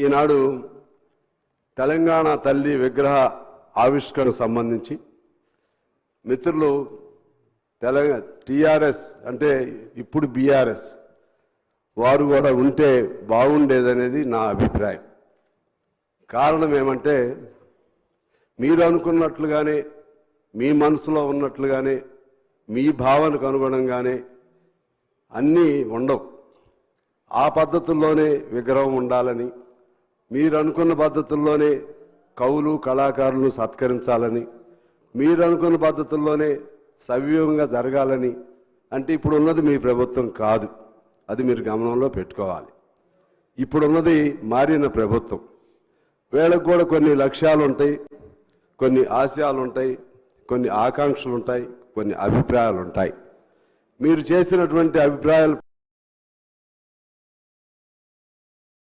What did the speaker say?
ఈనాడు తెలంగాణ తల్లి విగ్రహ ఆవిష్కరణ సంబంధించి మిత్రులు టీఆర్ఎస్ అంటే ఇప్పుడు బీఆర్ఎస్ వారు కూడా ఉంటే బాగుండేదనేది నా అభిప్రాయం. కారణం ఏమంటే మీరు అనుకున్నట్లుగానే మీ మనసులో ఉన్నట్లుగానే మీ భావనకు అనుగుణంగానే అన్నీ ఉండవు. ఆ పద్ధతుల్లోనే విగ్రహం ఉండాలని, మీరు అనుకున్న పద్ధతుల్లోనే కవులు కళాకారులను సత్కరించాలని, మీరు అనుకున్న పద్ధతుల్లోనే సవ్యంగా జరగాలని అంటే ఇప్పుడున్నది మీ ప్రభుత్వం కాదు. అది మీరు గమనంలో పెట్టుకోవాలి. ఇప్పుడున్నది మారిన ప్రభుత్వం. వీళ్ళకు కూడా కొన్ని లక్ష్యాలు ఉంటాయి, కొన్ని ఆశయాలు ఉంటాయి, కొన్ని ఆకాంక్షలు ఉంటాయి, కొన్ని అభిప్రాయాలు ఉంటాయి. మీరు చేసినటువంటి అభిప్రాయాలు